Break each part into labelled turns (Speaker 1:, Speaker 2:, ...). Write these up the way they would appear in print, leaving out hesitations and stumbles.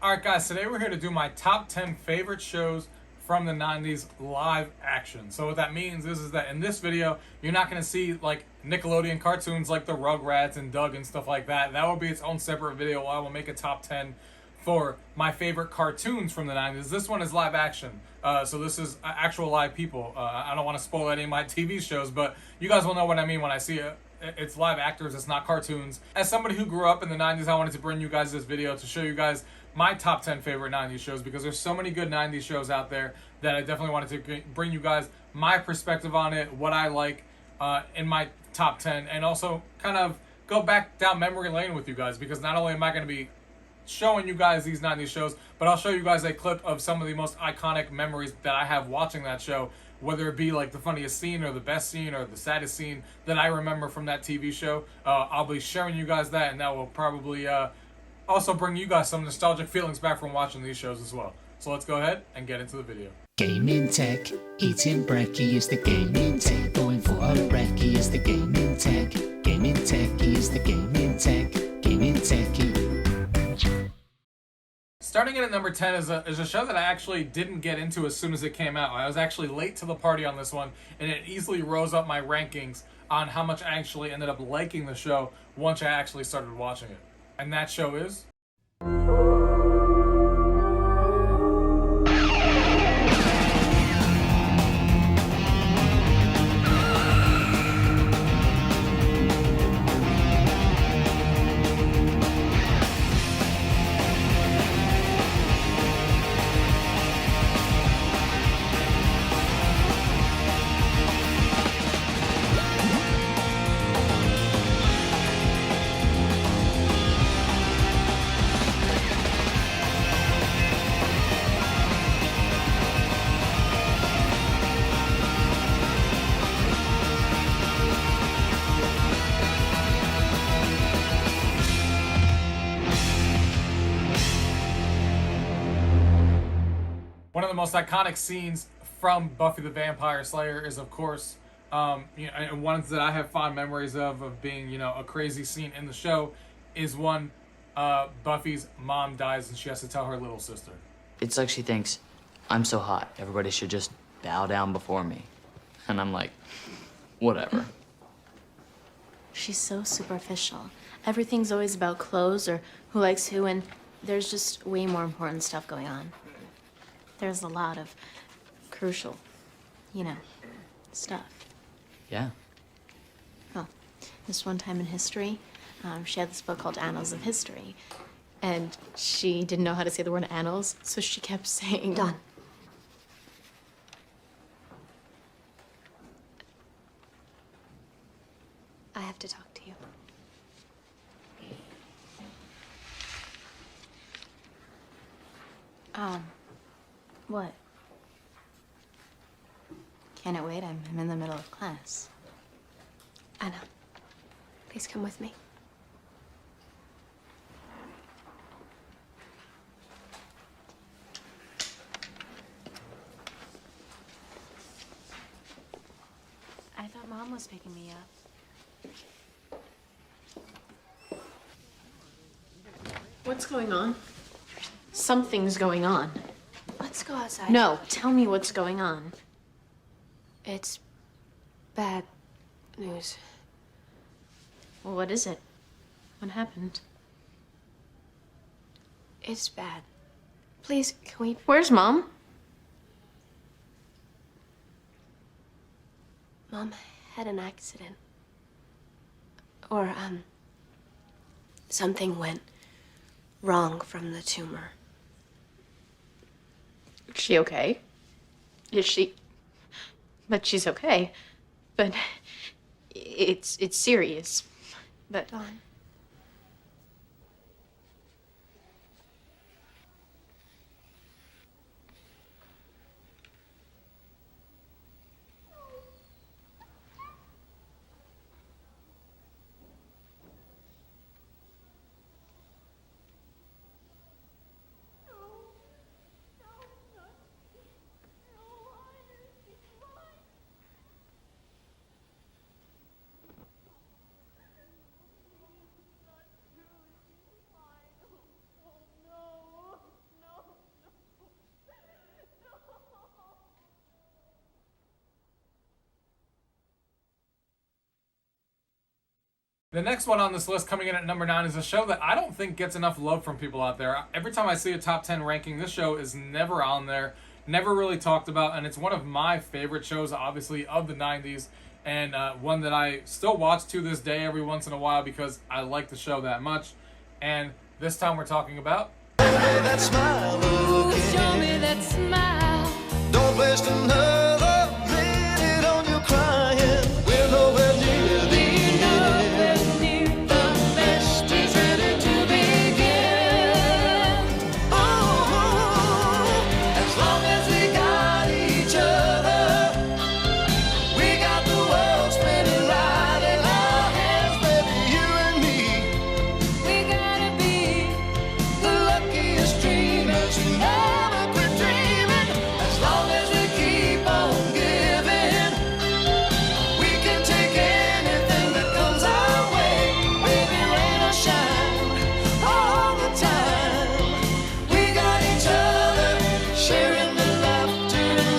Speaker 1: Alright guys, today we're here to do my top 10 favorite shows from the 90s live action. So what that means is that in this video, you're not going to see like Nickelodeon cartoons like the Rugrats and Doug and stuff like that. That will be its own separate video. I will make a top 10 for my favorite cartoons from the 90s. This one is live action. So this is actual live people. I don't want to spoil any of my TV shows, but you guys will know what I mean when I see it. It's live actors, it's not cartoons. As somebody who grew up in the 90s, I wanted to bring you guys this video to show you guys my top 10 favorite 90s shows, because there's so many good 90s shows out there that I definitely wanted to bring you guys my perspective on it, what I like in my top 10, and also kind of go back down memory lane with you guys, because not only am I going to be showing you guys these 90s shows, but I'll show you guys a clip of some of the most iconic memories that I have watching that show, whether it be like the funniest scene or the best scene or the saddest scene that I remember from that TV show. I'll be sharing you guys that, and that will probably also bring you guys some nostalgic feelings back from watching these shows as well. So let's go ahead and get into the video.
Speaker 2: Gaming tech, eating brekkie is the gaming tech. Going for a brekkie is the gaming tech. Gaming techie is the gaming tech. Gaming techie.
Speaker 1: Starting in at number 10 is a show that I actually didn't get into as soon as it came out. I was actually late to the party on this one, and it easily rose up my rankings on how much I actually ended up liking the show once I actually started watching it. And that show is... One of the most iconic scenes from Buffy the Vampire Slayer is, of course, and ones that I have fond memories of being, a crazy scene in the show, is when Buffy's mom dies and she has to tell her little sister.
Speaker 3: It's like she thinks, I'm so hot, everybody should just bow down before me. And I'm like, whatever.
Speaker 4: She's so superficial. Everything's always about clothes or who likes who, and there's just way more important stuff going on. There's a lot of crucial, stuff.
Speaker 3: Yeah.
Speaker 4: Well, this one time in history, she had this book called Annals of History, and she didn't know how to say the word annals, so she kept saying...
Speaker 5: Done. I have to talk to you.
Speaker 4: What? Can it wait? I'm in the middle of class.
Speaker 5: Anna, please come with me.
Speaker 4: I thought Mom was picking me up. What's going on? Something's going on.
Speaker 5: Let's go outside.
Speaker 4: No, tell me what's going on.
Speaker 5: It's bad news.
Speaker 4: Well, what is it? What happened?
Speaker 5: It's bad. Please, can we...
Speaker 4: Where's Mom?
Speaker 5: Mom had an accident. Or, something went wrong from the tumor.
Speaker 4: Is she okay? Is she... But she's okay. But it's serious. But...
Speaker 5: Dawn.
Speaker 1: The next one on this list, coming in at number 9, is a show that I don't think gets enough love from people out there. Every time I see a top 10 ranking, this show is never on there, never really talked about, and it's one of my favorite shows, obviously, of the 90s, and one that I still watch to this day every once in a while because I like the show that much. And this time we're talking about...
Speaker 6: That smile again.
Speaker 7: Show me that smile.
Speaker 6: Don't waste another minute on your crying. We're nowhere near the end.
Speaker 7: The best is ready to begin.
Speaker 6: Oh, as long as we got each other, we got the world spinning right in our hands, baby, you and me.
Speaker 7: We gotta be
Speaker 6: The luckiest dreamers who never quit dreaming. As long as we keep on giving, we can take anything that comes our way. Baby, rain or shine, all the time. We got each other, sharing the laughter and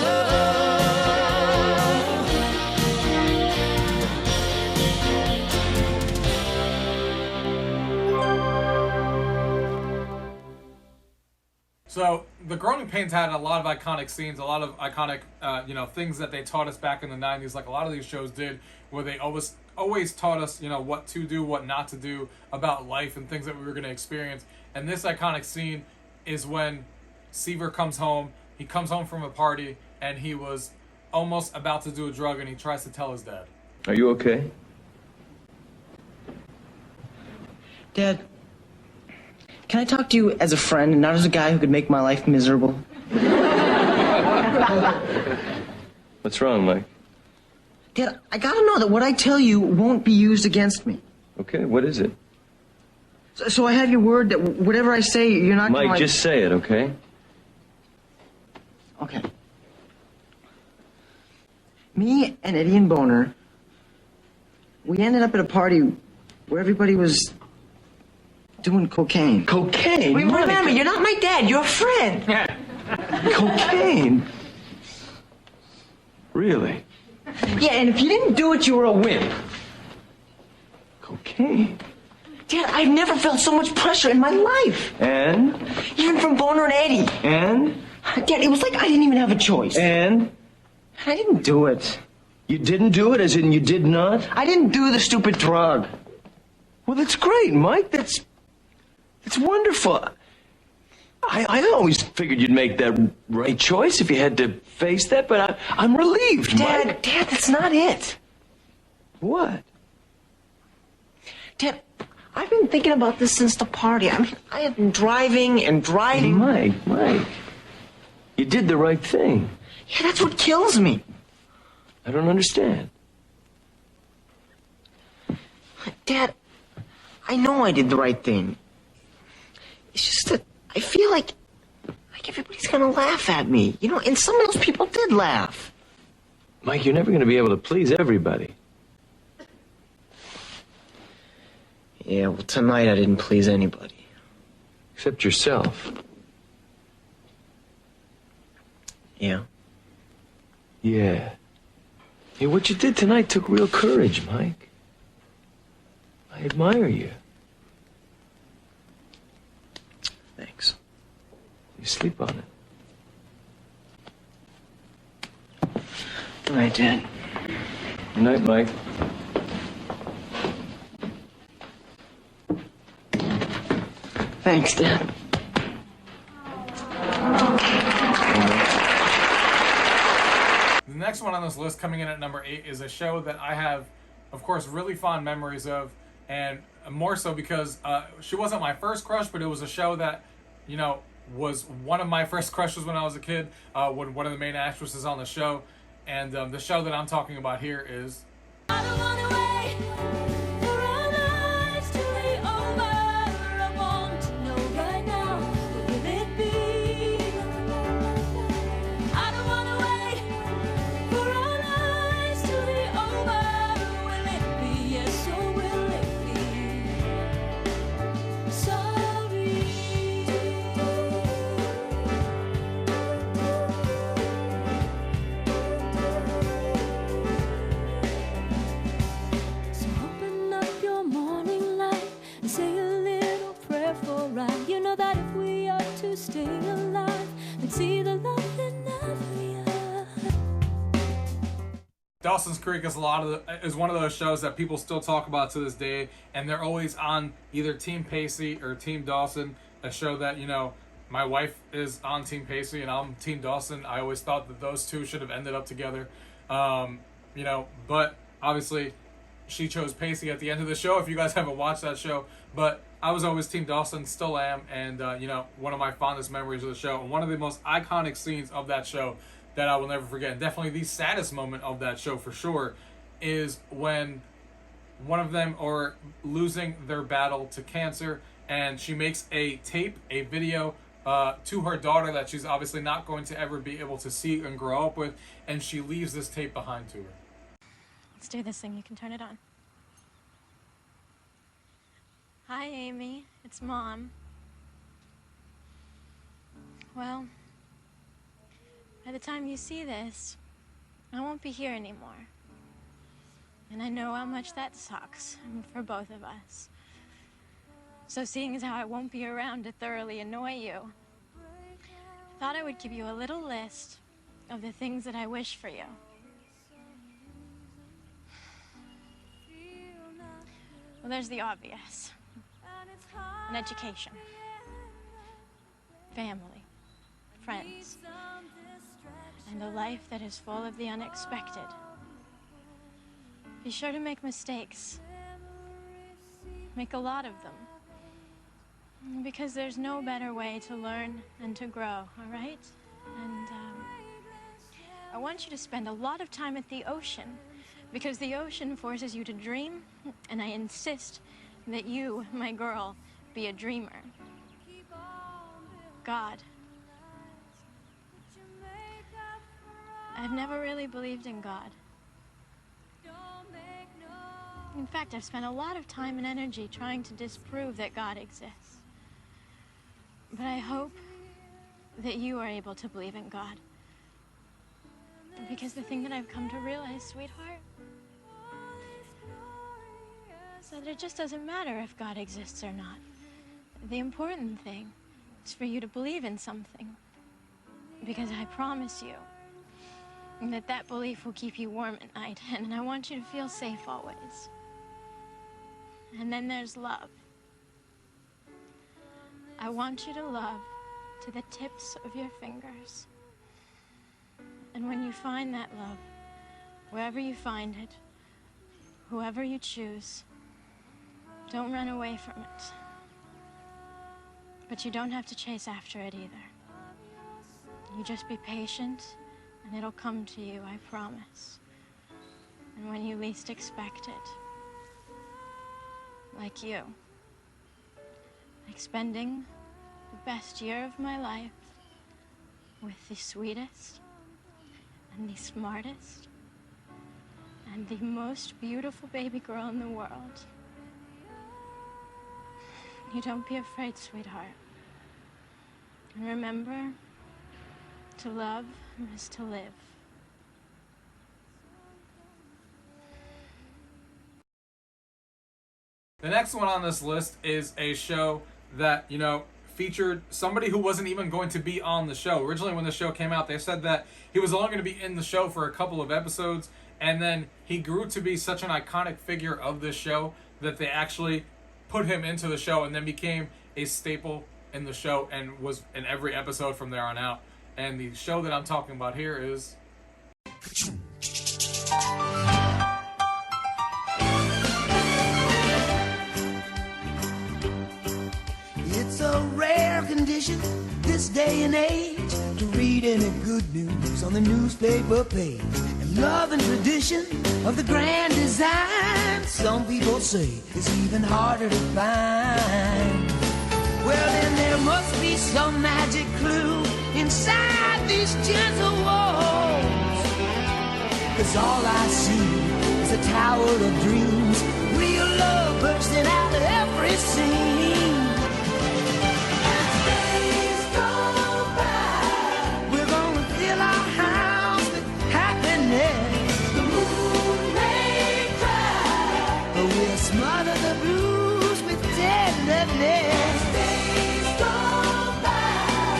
Speaker 1: So, The Growing Pains had a lot of iconic scenes, a lot of iconic, things that they taught us back in the 90s, like a lot of these shows did, where they always taught us, what to do, what not to do about life and things that we were going to experience. And this iconic scene is when Seaver comes home. He comes home from a party, and he was almost about to do a drug, and he tries to tell his dad.
Speaker 8: Are you okay?
Speaker 9: Dad, can I talk to you as a friend and not as a guy who could make my life miserable?
Speaker 8: What's wrong, Mike?
Speaker 9: Dad, I gotta know that what I tell you won't be used against me.
Speaker 8: Okay, what is it?
Speaker 9: So I have your word that whatever I say, you're not
Speaker 8: Mike,
Speaker 9: gonna...
Speaker 8: just say it, okay?
Speaker 9: Okay. Me and Eddie and Boner, we ended up at a party where everybody was doing cocaine.
Speaker 8: Cocaine?
Speaker 9: Wait,
Speaker 8: Mike.
Speaker 9: remember, you're not my dad, you're a friend.
Speaker 8: Cocaine? Really?
Speaker 9: Yeah, and if you didn't do it, you were a wimp.
Speaker 8: Cocaine?
Speaker 9: Dad, I've never felt so much pressure in my life.
Speaker 8: And?
Speaker 9: Even from Boner and Eddie.
Speaker 8: And?
Speaker 9: Dad, it was like I didn't even have a choice.
Speaker 8: And?
Speaker 9: I didn't do it.
Speaker 8: You didn't do it, as in you did not?
Speaker 9: I didn't do the stupid drug.
Speaker 8: Well, that's great, Mike. That's wonderful. I always figured you'd make that right choice if you had to face that, but I'm relieved, Mike.
Speaker 9: Dad, that's not it.
Speaker 8: What?
Speaker 9: Dad, I've been thinking about this since the party. I mean, I have been driving and
Speaker 8: Hey,
Speaker 9: driving.
Speaker 8: Mike. You did the right thing.
Speaker 9: Yeah, that's what kills me.
Speaker 8: I don't understand.
Speaker 9: Dad, I know I did the right thing. It's just that I feel like everybody's gonna laugh at me. And some of those people did laugh.
Speaker 8: Mike, you're never going to be able to please everybody.
Speaker 9: Yeah, well, tonight I didn't please anybody.
Speaker 8: Except yourself.
Speaker 9: Yeah.
Speaker 8: Yeah. Hey, what you did tonight took real courage, Mike. I admire you.
Speaker 9: Thanks.
Speaker 8: You sleep on it.
Speaker 9: Good night, Dad.
Speaker 8: Good night, Mike.
Speaker 9: Thanks, Dad.
Speaker 1: The next one on this list, coming in at number 8, is a show that I have, of course, really fond memories of, and more so because she wasn't my first crush, but it was a show that, was one of my first crushes when I was a kid, when one of the main actresses on the show. And the show that I'm talking about here is...
Speaker 7: I don't wanna wait for our lives to be over. I want to know right now, will it be? I don't wanna wait for our lives to be over. Will it be yes or will it be sorry? to stay alive and see the love in every eye.
Speaker 1: Dawson's Creek is one of those shows that people still talk about to this day, and they're always on either Team Pacey or Team Dawson. A show that, you know, my wife is on Team Pacey and I'm Team Dawson. I always thought that those two should have ended up together, you know, but obviously she chose Pacey at the end of the show, if you guys haven't watched that show. But I was always Team Dawson, still am, and you know, one of my fondest memories of the show, and one of the most iconic scenes of that show that I will never forget, and definitely the saddest moment of that show for sure, is when one of them are losing their battle to cancer, and she makes a tape, a video to her daughter that she's obviously not going to ever be able to see and grow up with, and she leaves this tape behind to her.
Speaker 4: Let's do this thing. You can turn it on. Hi, Amy. It's Mom. Well, by the time you see this, I won't be here anymore. And I know how much that sucks for both of us. So seeing as how I won't be around to thoroughly annoy you, I thought I would give you a little list of the things that I wish for you. Well, there's the obvious. An education. Family. Friends. And a life that is full of the unexpected. Be sure to make mistakes. Make a lot of them. Because there's no better way to learn and to grow, all right? And I want you to spend a lot of time at the ocean, because the ocean forces you to dream, and I insist that you, my girl, be a dreamer. God. I've never really believed in God. In fact, I've spent a lot of time and energy trying to disprove that God exists. But I hope that you are able to believe in God. Because the thing that I've come to realize, sweetheart, is that it just doesn't matter if God exists or not. The important thing is for you to believe in something. Because I promise you that that belief will keep you warm at night, and I want you to feel safe always. And then there's love. I want you to love to the tips of your fingers. And when you find that love, wherever you find it, whoever you choose, don't run away from it. But you don't have to chase after it either. You just be patient, and it'll come to you, I promise. And when you least expect it. Like you. Like spending the best year of my life with the sweetest and the smartest and the most beautiful baby girl in the world. You don't be afraid, sweetheart. And remember, to love is to live.
Speaker 1: The next one on this list is a show that, you know, featured somebody who wasn't even going to be on the show. Originally, when the show came out, they said that he was only going to be in the show for a couple of episodes, and then he grew to be such an iconic figure of this show that they actually put him into the show and then became a staple in the show and was in every episode from there on out. And the show that I'm talking about here is...
Speaker 6: It's a rare condition this day and age to read any good news on the newspaper page. And love and tradition of the grand design, some people say it's even harder to find. Well, then there must be some magic clue inside these gentle walls. 'Cause all I see is a tower of dreams, real love bursting out of every scene. As days go by, we're gonna fill our house with happiness. The moon may cry, but we'll smother the blues with tenderness. As days go by,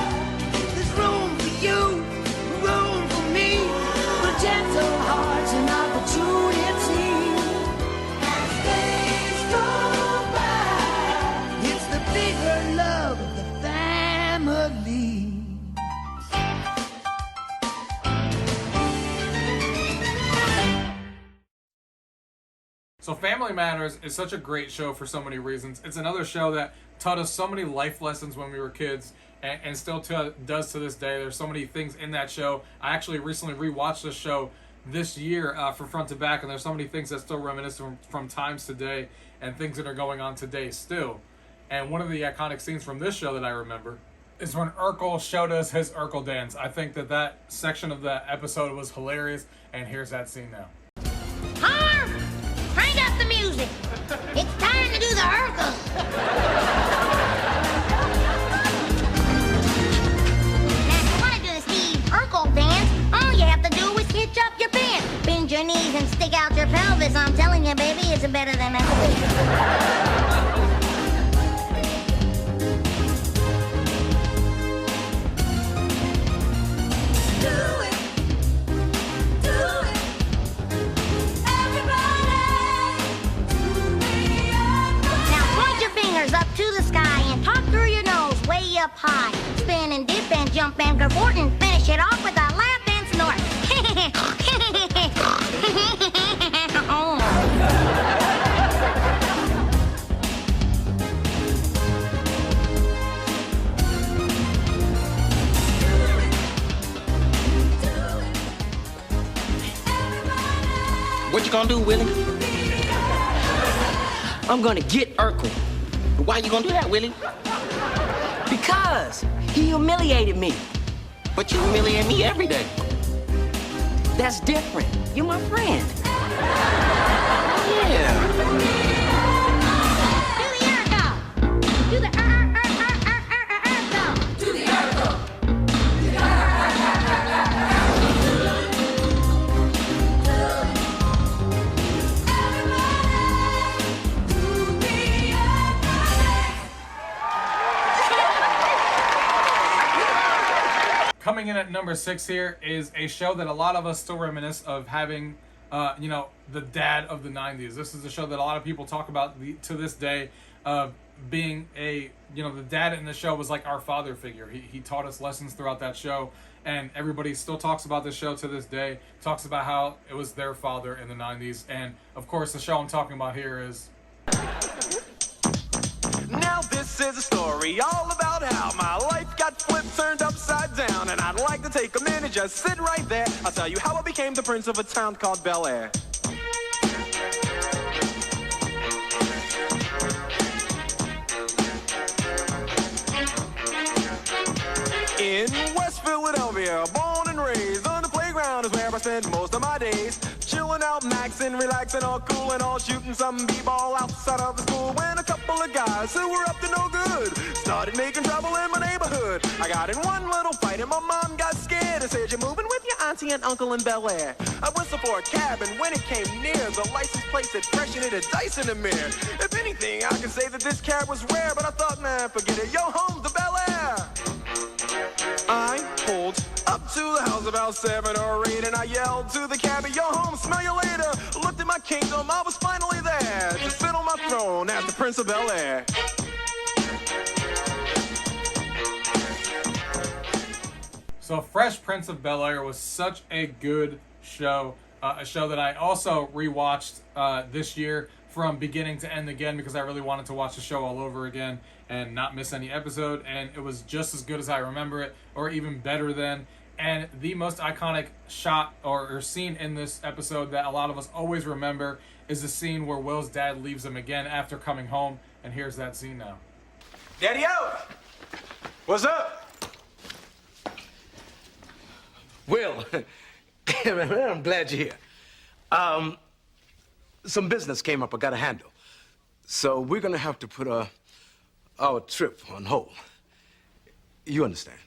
Speaker 1: So Family Matters is such a great show for so many reasons. It's another show that taught us so many life lessons when we were kids, and still does to this day. There's so many things in that show. I actually recently rewatched this show this year from front to back, and there's so many things that still reminisce from times today and things that are going on today still. And one of the iconic scenes from this show that I remember is when Urkel showed us his Urkel dance. I think that section of the episode was hilarious, and here's that scene now.
Speaker 10: Harm! Crank up the music. It's time to do the Urkel. Now, if you want to do the Steve Urkel dance, all you have to do is hitch up your pants, bend your knees, and stick out your pelvis. I'm telling you, baby, it's better than ever. Up to the sky and talk through your nose way up high. Spin and dip and jump and cavort and finish it off with a laugh and snort.
Speaker 9: What you gonna do, Willie? I'm gonna get Urkel. Why you gonna do that, Willie? Because he humiliated me. But you humiliate me every day. That's different. You're my friend. Yeah.
Speaker 10: Do the Urkel. Do the Urkel. Do the Urkel.
Speaker 1: Coming in at number 6 here is a show that a lot of us still reminisce of having, the dad of the 90s. This is a show that a lot of people talk about to this day, being the dad in the show was like our father figure. He taught us lessons throughout that show, and everybody still talks about this show to this day, talks about how it was their father in the 90s. And of course, the show I'm talking about here is...
Speaker 6: Now this is a story all about how my life got flipped, turned upside down, and I'd like to take a minute, just sit right there. I'll tell you how I became the prince of a town called Bel Air. In West Philadelphia, born and raised on the playground is where I spend most of my days. Chilling out, maxing, relaxing, all cool and all, shooting some b-ball outside of the school. When a couple of guys who were up to no good started making trouble in my neighborhood. I got in one little fight and my mom got scared and said, "You're moving with your auntie and uncle in Bel Air." I whistled for a cab, and when it came near, the license plate said fresh and it had dice in the mirror. If anything, I could say that this cab was rare, but I thought, man, forget it. Yo, home's the Bel Air. I pulled up to the house about 7 or 8, and I yelled to the cabbie, "Yo, home, smell you later." Looked at my kingdom, I was finally there to sit on my throne as the Prince of Bel Air.
Speaker 1: So Fresh Prince of Bel Air was such a good show, a show that I also rewatched this year from beginning to end again because I really wanted to watch the show all over again and not miss any episode, and it was just as good as I remember it, or even better than. And the most iconic shot or scene in this episode that a lot of us always remember is the scene where Will's dad leaves him again after coming home, and here's that scene now.
Speaker 6: Daddy-o! What's up?
Speaker 11: Will, I'm glad you're here. Some business came up I gotta handle. So we're gonna have to put our trip on hold. You understand?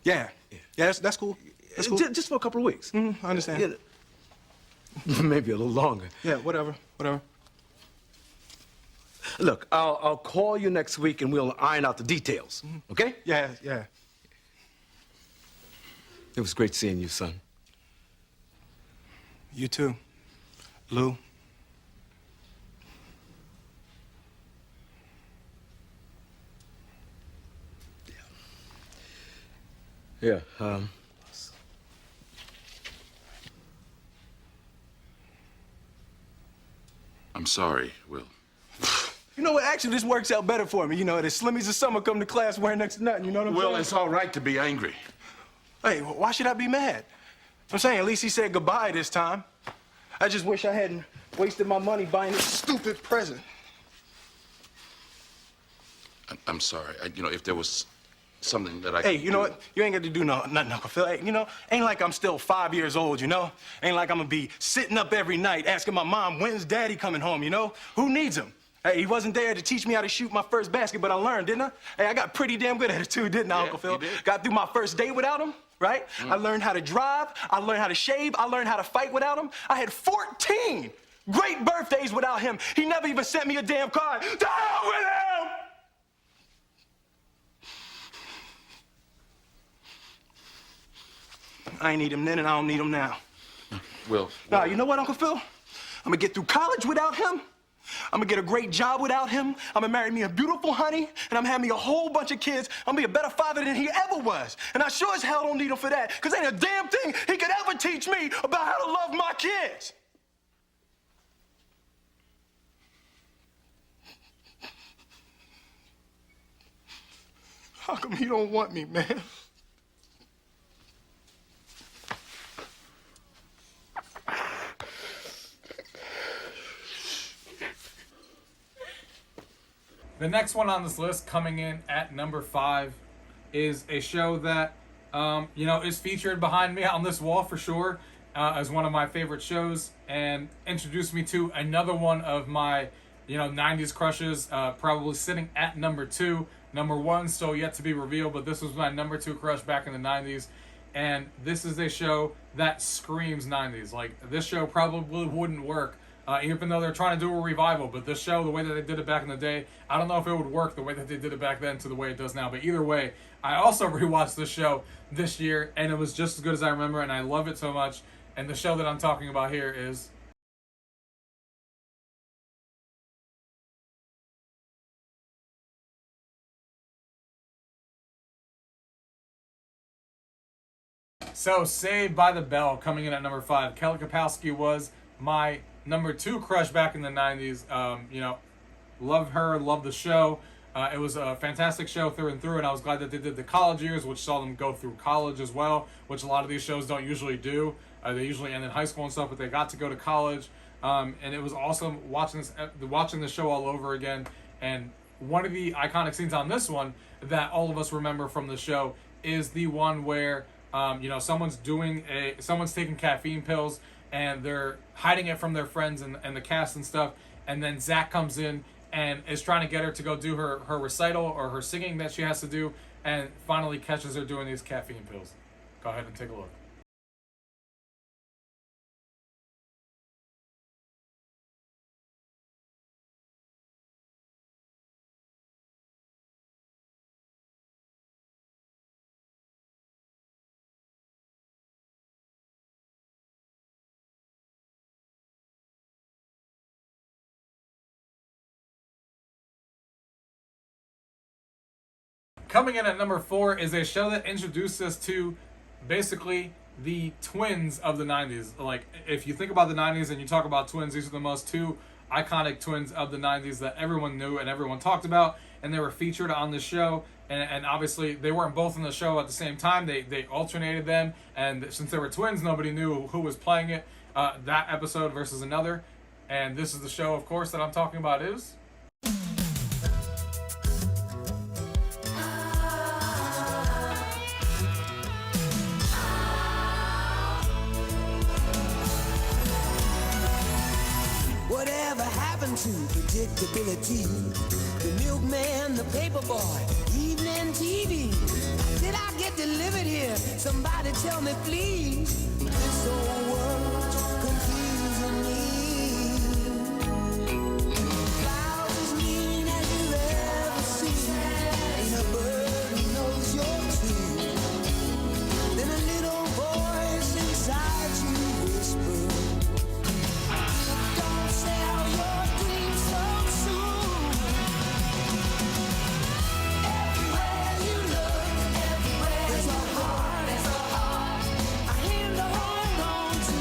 Speaker 12: Yeah, that's cool. That's cool.
Speaker 11: Just for a couple of weeks.
Speaker 12: I understand.
Speaker 11: Yeah, maybe a little longer.
Speaker 12: Yeah, whatever.
Speaker 11: Look, I'll call you next week and we'll iron out the details. Okay?
Speaker 12: Yeah.
Speaker 11: It was great seeing you, son.
Speaker 12: You too, Lou.
Speaker 11: Yeah,
Speaker 13: I'm sorry, Will.
Speaker 12: You know what? Actually, this works out better for me. You know, the slimmies of summer come to class wearing next to nothing. You know what I'm saying?
Speaker 13: Will, it's all right to be angry.
Speaker 12: Hey, why should I be mad? I'm saying at least he said goodbye this time. I just wish I hadn't wasted my money buying this stupid present.
Speaker 13: I'm sorry. You know, if there was something that I
Speaker 12: Hey,
Speaker 13: could
Speaker 12: you know
Speaker 13: do-
Speaker 12: what? You ain't got to do nothing, Uncle Phil. Hey, you know, ain't like I'm still 5 years old, you know? Ain't like I'm gonna be sitting up every night asking my mom, when's Daddy coming home, you know? Who needs him? Hey, he wasn't there to teach me how to shoot my first basket, but I learned, didn't I? Hey, I got pretty damn good at it too, didn't I,
Speaker 13: Yeah,
Speaker 12: Uncle Phil?
Speaker 13: you did.
Speaker 12: Got through my first day without him, right? I learned how to drive, I learned how to shave, I learned how to fight without him. I had 14 great birthdays without him. He never even sent me a damn card. To hell with him! I ain't need him then, and I don't need him now.
Speaker 13: Will.
Speaker 12: Nah, you know what, Uncle Phil? I'm gonna get through college without him. I'm gonna get a great job without him. I'm gonna marry me a beautiful honey, and I'm gonna have me a whole bunch of kids. I'm gonna be a better father than he ever was. And I sure as hell don't need him for that, because ain't a damn thing he could ever teach me about how to love my kids. How come he don't want me, man?
Speaker 1: The next one on this list, coming in at number 5, is a show that, you know, is featured behind me on this wall for sure as one of my favorite shows, and introduced me to another one of my, you know, 90s crushes, probably sitting at number 2. Number 1 still yet to be revealed, but this was my number 2 crush back in the 90s. And this is a show that screams 90s. Like, this show probably wouldn't work, even though they're trying to do a revival. But this show, the way that they did it back in the day, I don't know if it would work the way that they did it back then to the way it does now. But either way, I also rewatched this show this year, and it was just as good as I remember, and I love it so much. And the show that I'm talking about here is... So, Saved by the Bell, coming in at number 5. Kelly Kapowski was my number 2 crush back in the 90s. You know, love her, love the show. It was a fantastic show through and through, and I was glad that they did the college years, which saw them go through college as well, which a lot of these shows don't usually do. They usually end in high school and stuff, but they got to go to college. And it was awesome watching the show all over again. And one of the iconic scenes on this one that all of us remember from the show is the one where you know, someone's taking caffeine pills and they're hiding it from their friends and the cast and stuff, and then Zach comes in and is trying to get her to go do her recital or her singing that she has to do, and finally catches her doing these caffeine pills. Go ahead and take a look. Coming in at number 4 is a show that introduced us to basically the twins of the 90s. Like, if you think about the 90s and you talk about twins, these are the most 2 iconic twins of the 90s that everyone knew and everyone talked about, and they were featured on the show. And obviously, they weren't both in the show at the same time. They alternated them, and since they were twins, nobody knew who was playing it that episode versus another. And this is the show, of course, that I'm talking about is...
Speaker 6: Whatever happened to predictability? The milkman, the paper boy, evening TV. Did I get delivered here? Somebody tell me, please. This whole world's confusing me. Clouds as mean as you've ever seen. Ain't a bird who knows you're true. Then a little voice inside you whispers. Sell your dreams so soon. Everywhere you look, everywhere there's a heart, a hand to hold on to.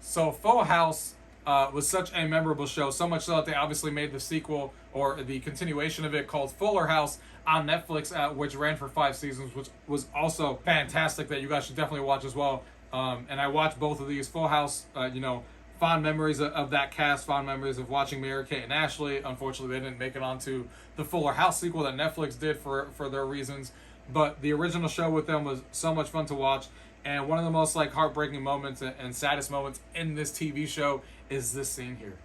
Speaker 1: So Full House was such a memorable show, so much so that they obviously made the sequel or the continuation of it called Fuller House on Netflix, which ran for 5 seasons, which was also fantastic that you guys should definitely watch as well. And I watched both of these. Full House, fond memories of that cast, fond memories of watching Mary Kate and Ashley. Unfortunately, they didn't make it onto the Fuller House sequel that Netflix did for their reasons. But the original show with them was so much fun to watch. And one of the most like heartbreaking moments and saddest moments in this TV show is this scene here.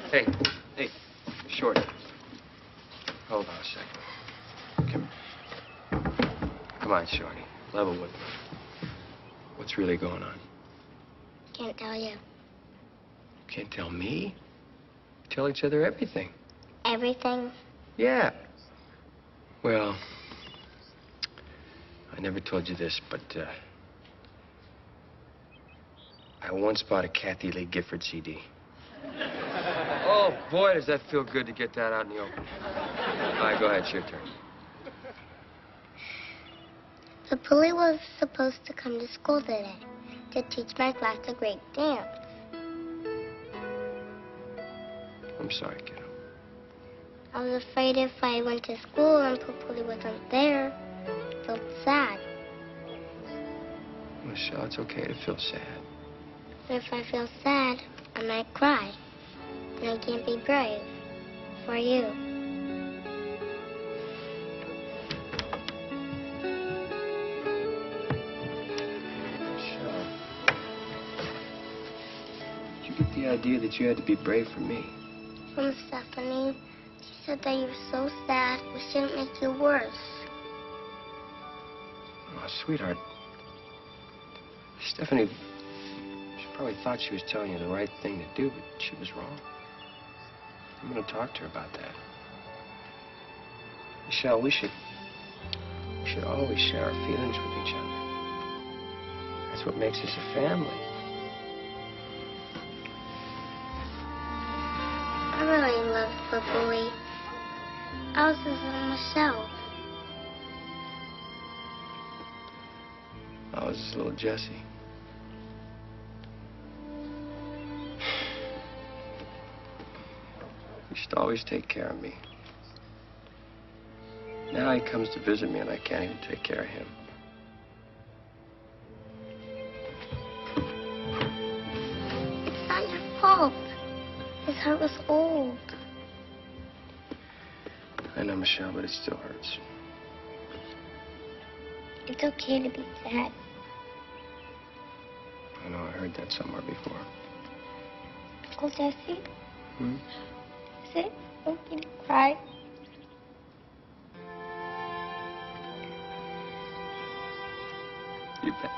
Speaker 14: Hey, Shorty. Hold on a second. Come on, Shorty. Level with me. What's really going on?
Speaker 10: Can't tell you.
Speaker 14: Can't tell me? Tell each other everything.
Speaker 10: Everything?
Speaker 14: Yeah. Well, I never told you this, but I once bought a Kathy Lee Gifford CD. Oh, boy, does that feel good to get that out in the open. All right, go ahead. It's your turn.
Speaker 10: The bully was supposed to come to school today to teach my class a great dance.
Speaker 14: I'm sorry, kiddo.
Speaker 10: I was afraid if I went to school and Poolie wasn't there, I felt sad.
Speaker 14: Michelle, it's okay to feel sad.
Speaker 10: But if I feel sad, I might cry. And I can't be brave for you.
Speaker 14: Michelle, did you get the idea that you had to be brave for me?
Speaker 10: From Stephanie, she said that you were so sad, we shouldn't make you worse.
Speaker 14: Oh, sweetheart. Stephanie, she probably thought she was telling you the right thing to do, but she was wrong. I'm going to talk to her about that. Michelle, we should always share our feelings with each other. That's what makes us a family.
Speaker 10: I really loved the bully. I was his little Michelle.
Speaker 14: I was his little Jessie. He used to always take care of me. Now he comes to visit me and I can't even take care of him.
Speaker 10: It's not your fault. His heart was old.
Speaker 14: I know, Michelle, but it still hurts.
Speaker 10: It's okay to be sad.
Speaker 14: I know, I heard that somewhere before.
Speaker 10: Uncle Jesse,
Speaker 14: Hmm?
Speaker 10: is it okay to cry?
Speaker 14: You bet.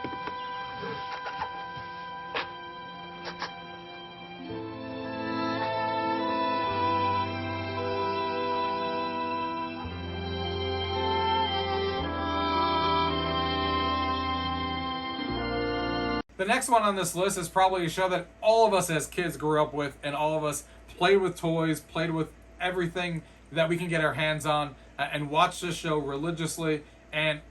Speaker 1: The next one on this list is probably a show that all of us as kids grew up with, and all of us played with toys, played with everything that we can get our hands on, and watched this show religiously. And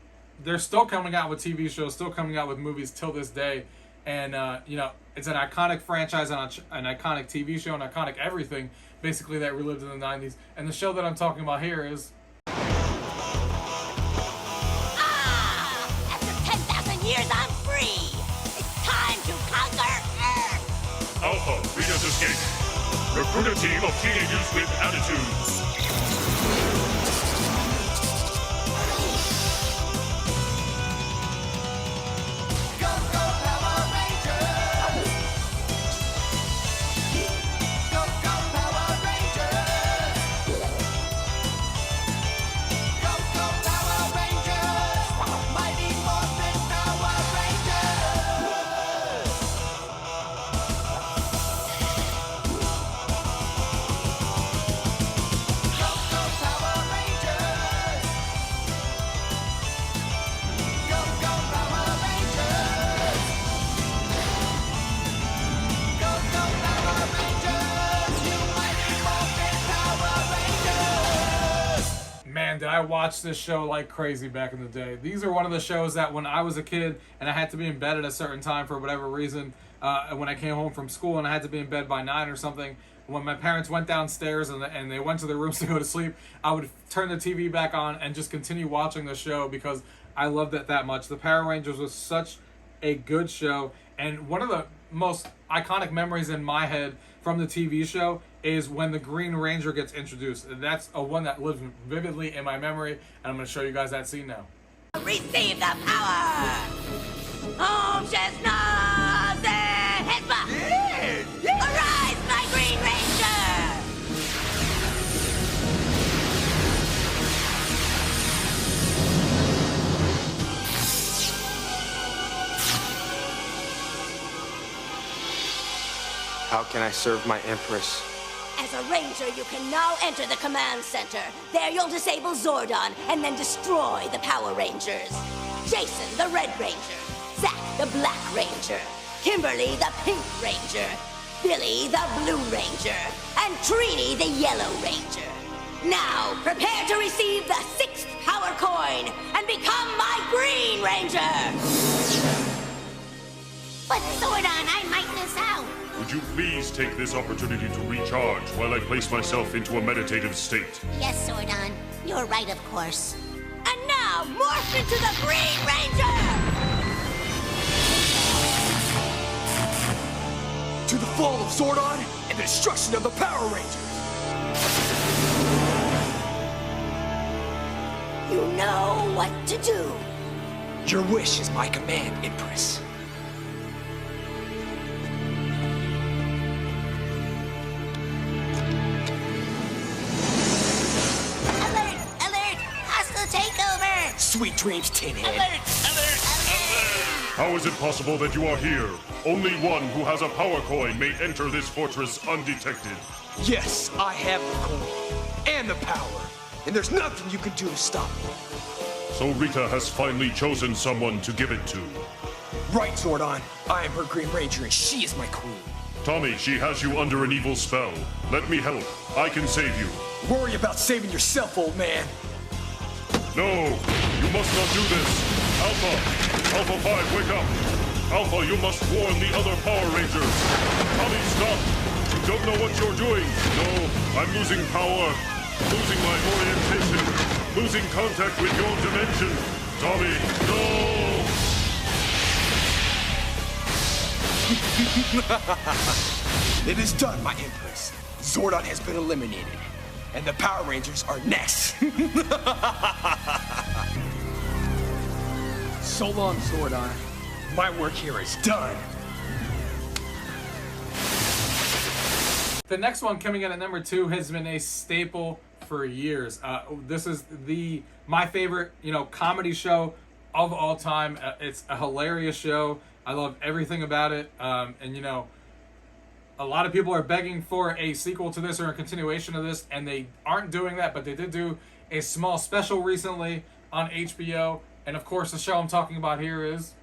Speaker 1: they're still coming out with TV shows, still coming out with movies till this day. And, it's an iconic franchise, an iconic TV show, an iconic everything, basically, that relived in the 90s. And the show that I'm talking about here is...
Speaker 7: After 10,000 years, I'm free. It's time to conquer Earth.
Speaker 15: Alpha, Reader's Escape. Recruit a team of teenagers with attitudes.
Speaker 1: I watched this show like crazy back in the day. These are one of the shows that when I was a kid and I had to be in bed at a certain time for whatever reason, when I came home from school and I had to be in bed by 9 or something, when my parents went downstairs and they went to their rooms to go to sleep, I would turn the TV back on and just continue watching the show because I loved it that much. The Power Rangers was such a good show, and one of the most iconic memories in my head from the TV show is when the Green Ranger gets introduced. That's a one that lives vividly in my memory, and I'm going to show you guys that scene now.
Speaker 6: Receive the power! Om Shesnaze Hesba! Arise, my Green Ranger!
Speaker 14: How can I serve my Empress?
Speaker 7: As a ranger, you can now enter the command center. There you'll disable Zordon and then destroy the Power Rangers. Jason, the Red Ranger. Zack, the Black Ranger. Kimberly, the Pink Ranger. Billy, the Blue Ranger. And Trini, the Yellow Ranger. Now, prepare to receive the 6th Power Coin and become my Green Ranger!
Speaker 10: But Zordon, I might miss out.
Speaker 15: Would you please take this opportunity to recharge while I place myself into a meditative state?
Speaker 10: Yes, Zordon. You're right, of course.
Speaker 7: And now, morph into the Green Ranger!
Speaker 12: To the fall of Zordon and the destruction of the Power Rangers!
Speaker 7: You know what to do.
Speaker 12: Your wish is my command, Empress.
Speaker 10: Takeover!
Speaker 12: Sweet dreams, Tinhead.
Speaker 15: How is it possible that you are here? Only one who has a power coin may enter this fortress undetected.
Speaker 12: Yes, I have the coin and the power, and there's nothing you can do to stop me.
Speaker 15: So Rita has finally chosen someone to give it to.
Speaker 12: Right, Zordon. I am her Green Ranger, and she is my queen.
Speaker 15: Tommy, she has you under an evil spell. Let me help. I can save you.
Speaker 12: Worry about saving yourself, old man.
Speaker 15: No, you must not do this. Alpha, Alpha 5, wake up. Alpha, you must warn the other Power Rangers. Tommy, stop. You don't know what you're doing. No, I'm losing power, losing my orientation, losing contact with your dimension. Tommy, no!
Speaker 12: It is done, my Empress. Zordon has been eliminated. And the Power Rangers are next. So long, Zordon. My work here is done.
Speaker 1: The next one coming in at number 2 has been a staple for years. This is my favorite, comedy show of all time. It's a hilarious show. I love everything about it. A lot of people are begging for a sequel to this or a continuation of this, and they aren't doing that, but they did do a small special recently on HBO. And of course, the show I'm talking about here is...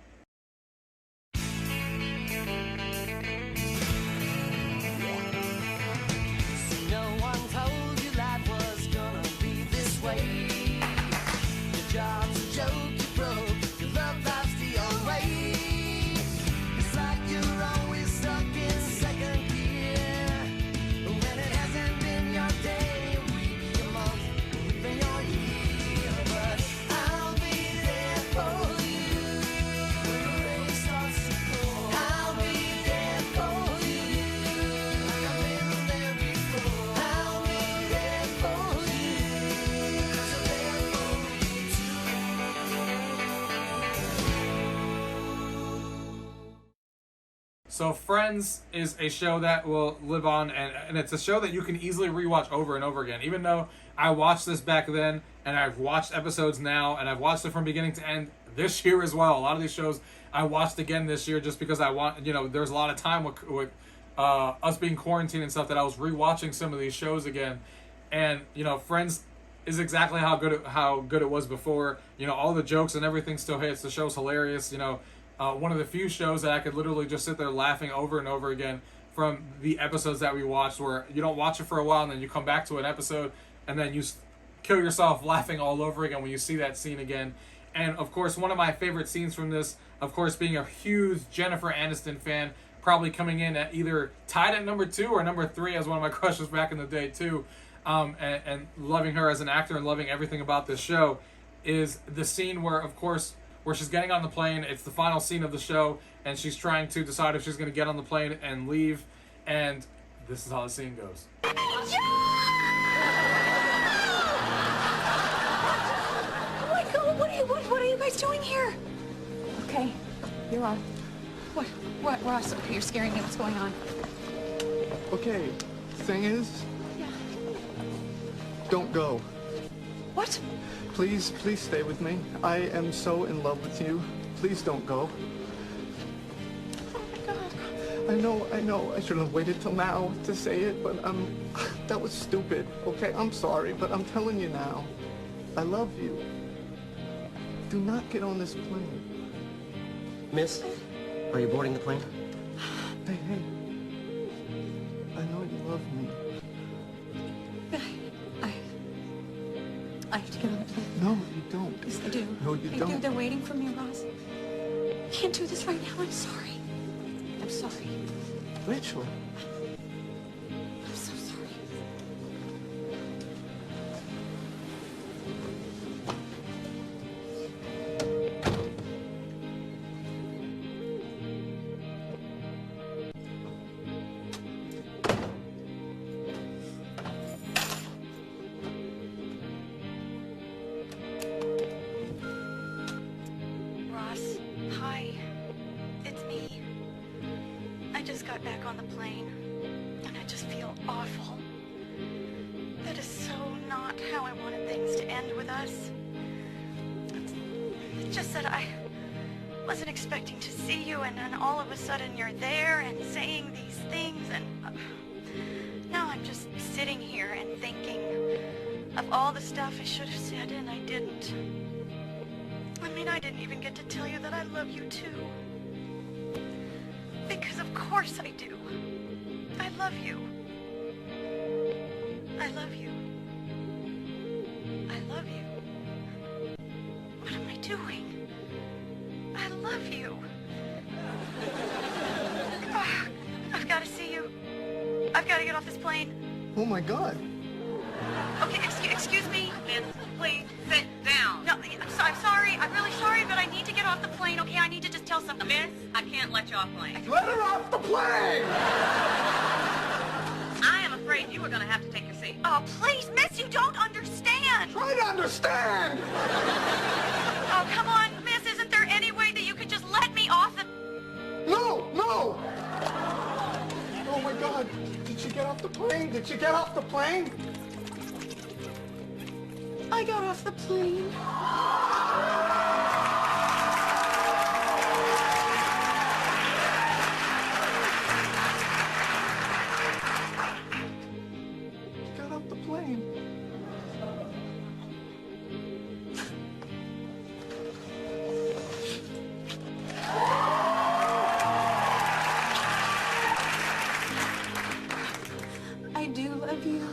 Speaker 6: No one told you life was gonna be this way. Your job's a joke, you broke. Your love life's the old way. It's like you're always stuck in second gear. When it hasn't been your day, a week, a month, even your year. But I'll be there for you when the rain starts to pour. I'll be there for you like I've been there before. I'll be there for you 'cause I'm there for you too.
Speaker 1: So Friends is a show that will live on, and it's a show that you can easily rewatch over and over again. Even though I watched this back then, and I've watched episodes now, and I've watched it from beginning to end this year as well. A lot of these shows I watched again this year just because I want, there's a lot of time with us being quarantined and stuff that I was rewatching some of these shows again. And, Friends is exactly how good it was before. All the jokes and everything still hits. The show's hilarious. One of the few shows that I could literally just sit there laughing over and over again from the episodes that we watched, where you don't watch it for a while and then you come back to an episode and then you kill yourself laughing all over again when you see that scene again. And of course, one of my favorite scenes from this, of course, being a huge Jennifer Aniston fan, probably coming in at either tied at number 2 or number 3 as one of my crushes back in the day too, and loving her as an actor and loving everything about this show, is the scene where, of course, where she's getting on the plane. It's the final scene of the show, and she's trying to decide if she's going to get on the plane and leave, and this is how the scene goes.
Speaker 16: Michael, what are you guys doing here? Okay, you're on. What, Ross? You're scaring me. What's going on?
Speaker 17: Okay, thing is, don't go.
Speaker 16: What?
Speaker 17: Please stay with me. I am so in love with you. Please don't go.
Speaker 16: Oh my God.
Speaker 17: I know. I should have waited till now to say it, but that was stupid. Okay, I'm sorry, but I'm telling you now. I love you. Do not get on this plane.
Speaker 18: Miss, are you boarding the plane?
Speaker 17: Hey. I know you love me.
Speaker 16: I have to get on the plane.
Speaker 17: No, you don't.
Speaker 16: Yes, I do.
Speaker 17: No, you
Speaker 16: I
Speaker 17: don't.
Speaker 16: do. They're waiting for me, Ross. I can't do this right now. I'm sorry. I'm sorry.
Speaker 17: Rachel.
Speaker 16: I'm so sorry.
Speaker 19: Ross, hi. It's me. I just got back on the plane, and I just feel awful. That is so not how I wanted things to end with us. It's just that I wasn't expecting to see you, and then all of a sudden you're there and saying these things, and now I'm just sitting here and thinking of all the stuff I should have said and I didn't. I mean, I didn't even get to tell you that I love you too. Because of course I do. I love you. I love you. I love you. What am I doing? I love you. Ah, I've got to see you. I've got to get off this plane.
Speaker 17: Oh my God.
Speaker 19: Okay, excuse me. Please, sit down. No, I'm sorry. I'm really sorry, but I need to get off the plane, okay? I need to just tell something. Miss, I can't let you off plane.
Speaker 17: Let her off the plane!
Speaker 19: I am afraid you are going to have to take your seat. Oh, please, miss, you don't understand.
Speaker 17: Try to understand!
Speaker 19: Oh, come on, miss. Isn't there any way that you could just let me off the...
Speaker 17: No! Oh my God. Did she get off the plane? Did she get off the plane?
Speaker 16: I got off the plane.
Speaker 17: Got off the plane.
Speaker 16: I do love you.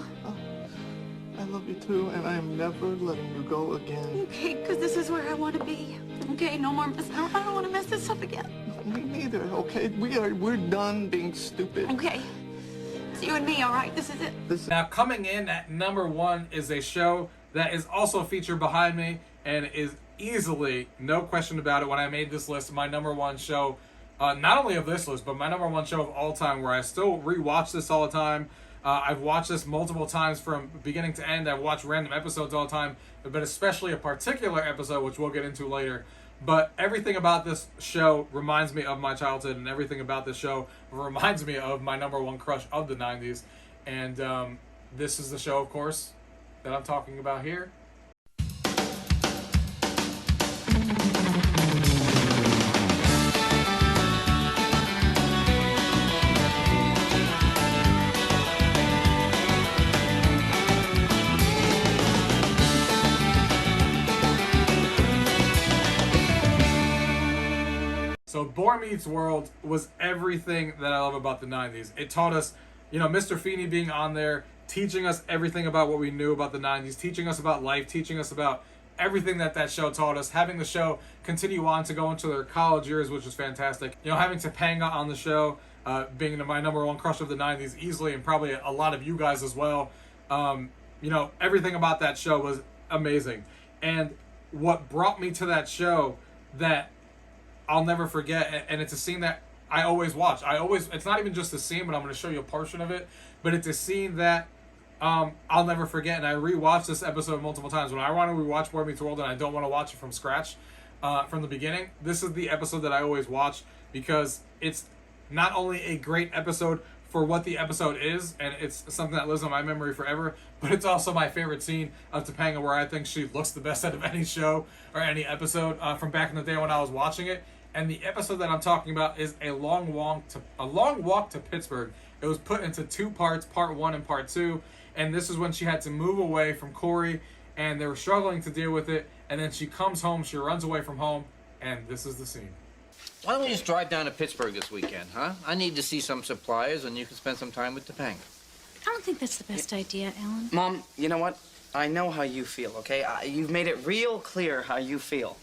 Speaker 17: I love you too, and I am never letting you go again.
Speaker 16: Okay, because this is where I want to be. Okay, no more mess. I don't want to mess this up again.
Speaker 17: Me neither, okay? We're done being stupid.
Speaker 16: Okay. It's you and me, all right? This is it.
Speaker 1: Now, coming in at number 1 is a show that is also featured behind me and is easily, no question about it, when I made this list, my number 1 show, not only of this list, but my number 1 show of all time, where I still rewatch this all the time. I've watched this multiple times from beginning to end. I've watched random episodes all the time, but especially a particular episode, which we'll get into later. But everything about this show reminds me of my childhood, and everything about this show reminds me of my number 1 crush of the 90s. And this is the show, of course, that I'm talking about here. So Boy Meets World was everything that I love about the 90s. It taught us, Mr. Feeney being on there teaching us everything about what we knew about the 90s, teaching us about life, teaching us about everything that show taught us, having the show continue on to go into their college years, which is fantastic. You know, having Topanga on the show, being my number one crush of the 90s easily, and probably a lot of you guys as well. You know, everything about that show was amazing. And what brought me to that show that I'll never forget, and it's a scene that I always watch. It's not even just a scene, but I'm going to show you a portion of it. But it's a scene that I'll never forget, and I rewatched this episode multiple times. When I want to rewatch Boy Meets World and I don't want to watch it from scratch, from the beginning, this is the episode that I always watch, because it's not only a great episode for what the episode is, and it's something that lives in my memory forever, but it's also my favorite scene of Topanga, where I think she looks the best out of any show or any episode from back in the day when I was watching it. And the episode that I'm talking about is a long walk to Pittsburgh. It was put into two parts, part 1 and part 2. And this is when she had to move away from Corey, and they were struggling to deal with it. And then she comes home, she runs away from home, and this is the scene.
Speaker 20: Why don't we just drive down to Pittsburgh this weekend, huh? I need to see some suppliers, and you can spend some time with Topanga.
Speaker 4: I don't think that's the best idea, Alan.
Speaker 3: Mom, you know what? I know how you feel, okay? You've made it real clear how you feel.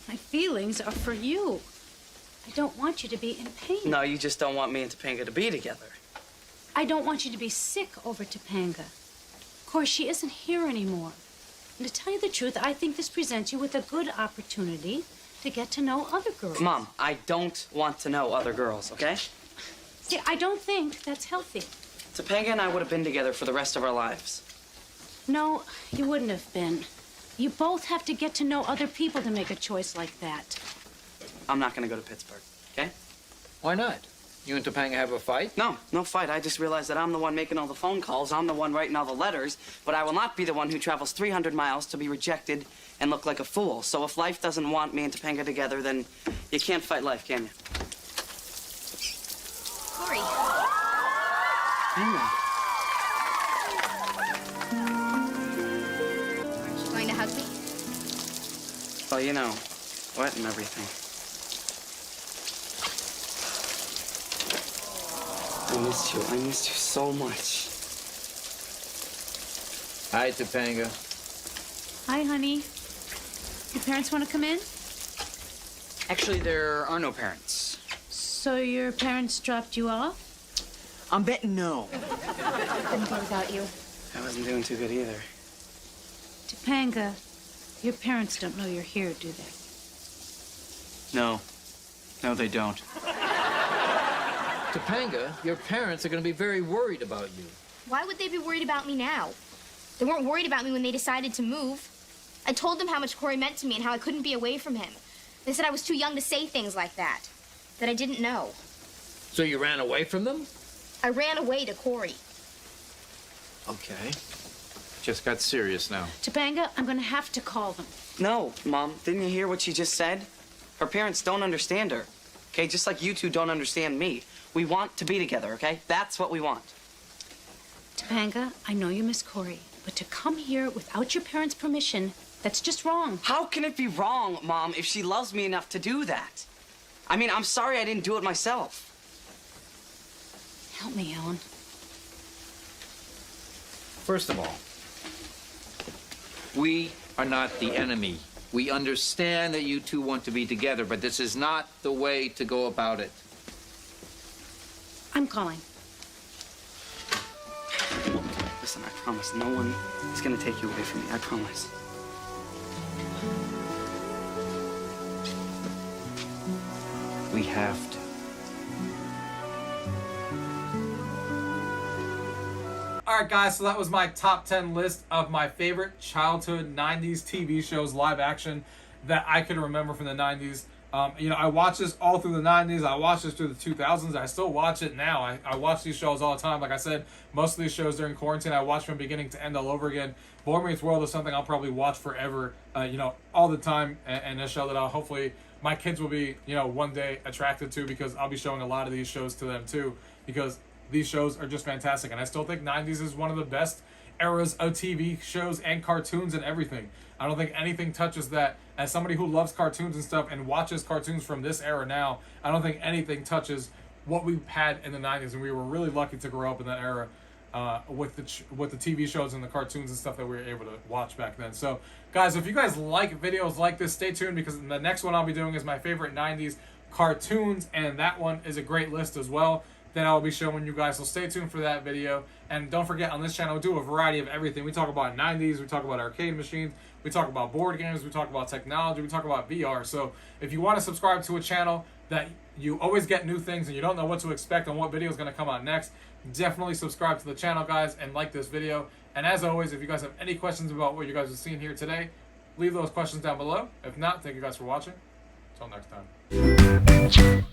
Speaker 21: My feelings are for you. I don't want you to be in pain.
Speaker 3: No, you just don't want me and Topanga to be together.
Speaker 21: I don't want you to be sick over Topanga. Of course, she isn't here anymore. And to tell you the truth, I think this presents you with a good opportunity to get to know other girls.
Speaker 3: Mom, I don't want to know other girls, okay?
Speaker 21: See, I don't think that's healthy.
Speaker 3: Topanga and I would have been together for the rest of our lives.
Speaker 21: No, you wouldn't have been. You both have to get to know other people to make a choice like that.
Speaker 3: I'm not gonna go to Pittsburgh, okay?
Speaker 20: Why not? You and Topanga have a fight?
Speaker 3: No, no fight. I just realized that I'm the one making all the phone calls. I'm the one writing all the letters, but I will not be the one who travels 300 miles to be rejected and look like a fool. So if life doesn't want me and Topanga together, then you can't fight life, can you?
Speaker 10: Corey. Aren't you going to hug me?
Speaker 3: Well, you know, wet and everything. I missed you. I missed you so much.
Speaker 20: Hi, Topanga.
Speaker 21: Hi, honey. Your parents want to come in?
Speaker 3: Actually, there are no parents.
Speaker 21: So your parents dropped you off?
Speaker 3: I'm betting no.
Speaker 21: Couldn't go without you.
Speaker 3: I wasn't doing too good either.
Speaker 21: Topanga, your parents don't know you're here, do they?
Speaker 3: No. No, they don't.
Speaker 20: Topanga, your parents are going to be very worried about you.
Speaker 10: Why would they be worried about me now? They weren't worried about me when they decided to move. I told them how much Corey meant to me and how I couldn't be away from him. They said I was too young to say things like that I didn't know.
Speaker 20: So you ran away from them?
Speaker 10: I ran away to Corey.
Speaker 20: Okay. Just got serious now.
Speaker 21: Topanga, I'm going to have to call them.
Speaker 3: No, Mom. Didn't you hear what she just said? Her parents don't understand her. Okay, just like you two don't understand me. We want to be together, okay? That's what we want.
Speaker 21: Topanga, I know you miss Corey, but to come here without your parents' permission, that's just wrong.
Speaker 3: How can it be wrong, Mom, if she loves me enough to do that? I mean, I'm sorry I didn't do it myself.
Speaker 21: Help me, Ellen.
Speaker 20: First of all, we are not the enemy. We understand that you two want to be together, but this is not the way to go about it.
Speaker 21: I'm calling.
Speaker 3: Listen, I promise no one is gonna take you away from me. I promise. We have to.
Speaker 1: Alright guys, so that was my top 10 list of my favorite childhood 90s TV shows live action that I can remember from the 90s. You know, I watched this all through the 90s. I watched this through the 2000s. I still watch it now. I watch these shows all the time. Like I said, most of these shows during quarantine, I watch from beginning to end all over again. Boy Meets World is something I'll probably watch forever, you know, all the time. And a show that I'll hopefully, my kids will be, you know, one day attracted to, because I'll be showing a lot of these shows to them too, because these shows are just fantastic. And I still think 90s is one of the best eras of TV shows and cartoons and everything. I don't think anything touches that. As somebody who loves cartoons and stuff and watches cartoons from this era now, I don't think anything touches what we had in the 90s, and we were really lucky to grow up in that era. with the TV shows and the cartoons and stuff that we were able to watch back then. So, guys, if you guys like videos like this, stay tuned, because the next one I'll be doing is my favorite 90s cartoons, and that one is a great list as well that I'll be showing you guys. So stay tuned for that video. And don't forget, on this channel, we do a variety of everything. We talk about 90s, we talk about arcade machines, we talk about board games, we talk about technology, we talk about VR. So if you want to subscribe to a channel that you always get new things and you don't know what to expect and what video is going to come out next, definitely subscribe to the channel, guys, and like this video. And as always, if you guys have any questions about what you guys have seen here today, leave those questions down below. If not, thank you guys for watching. Until next time.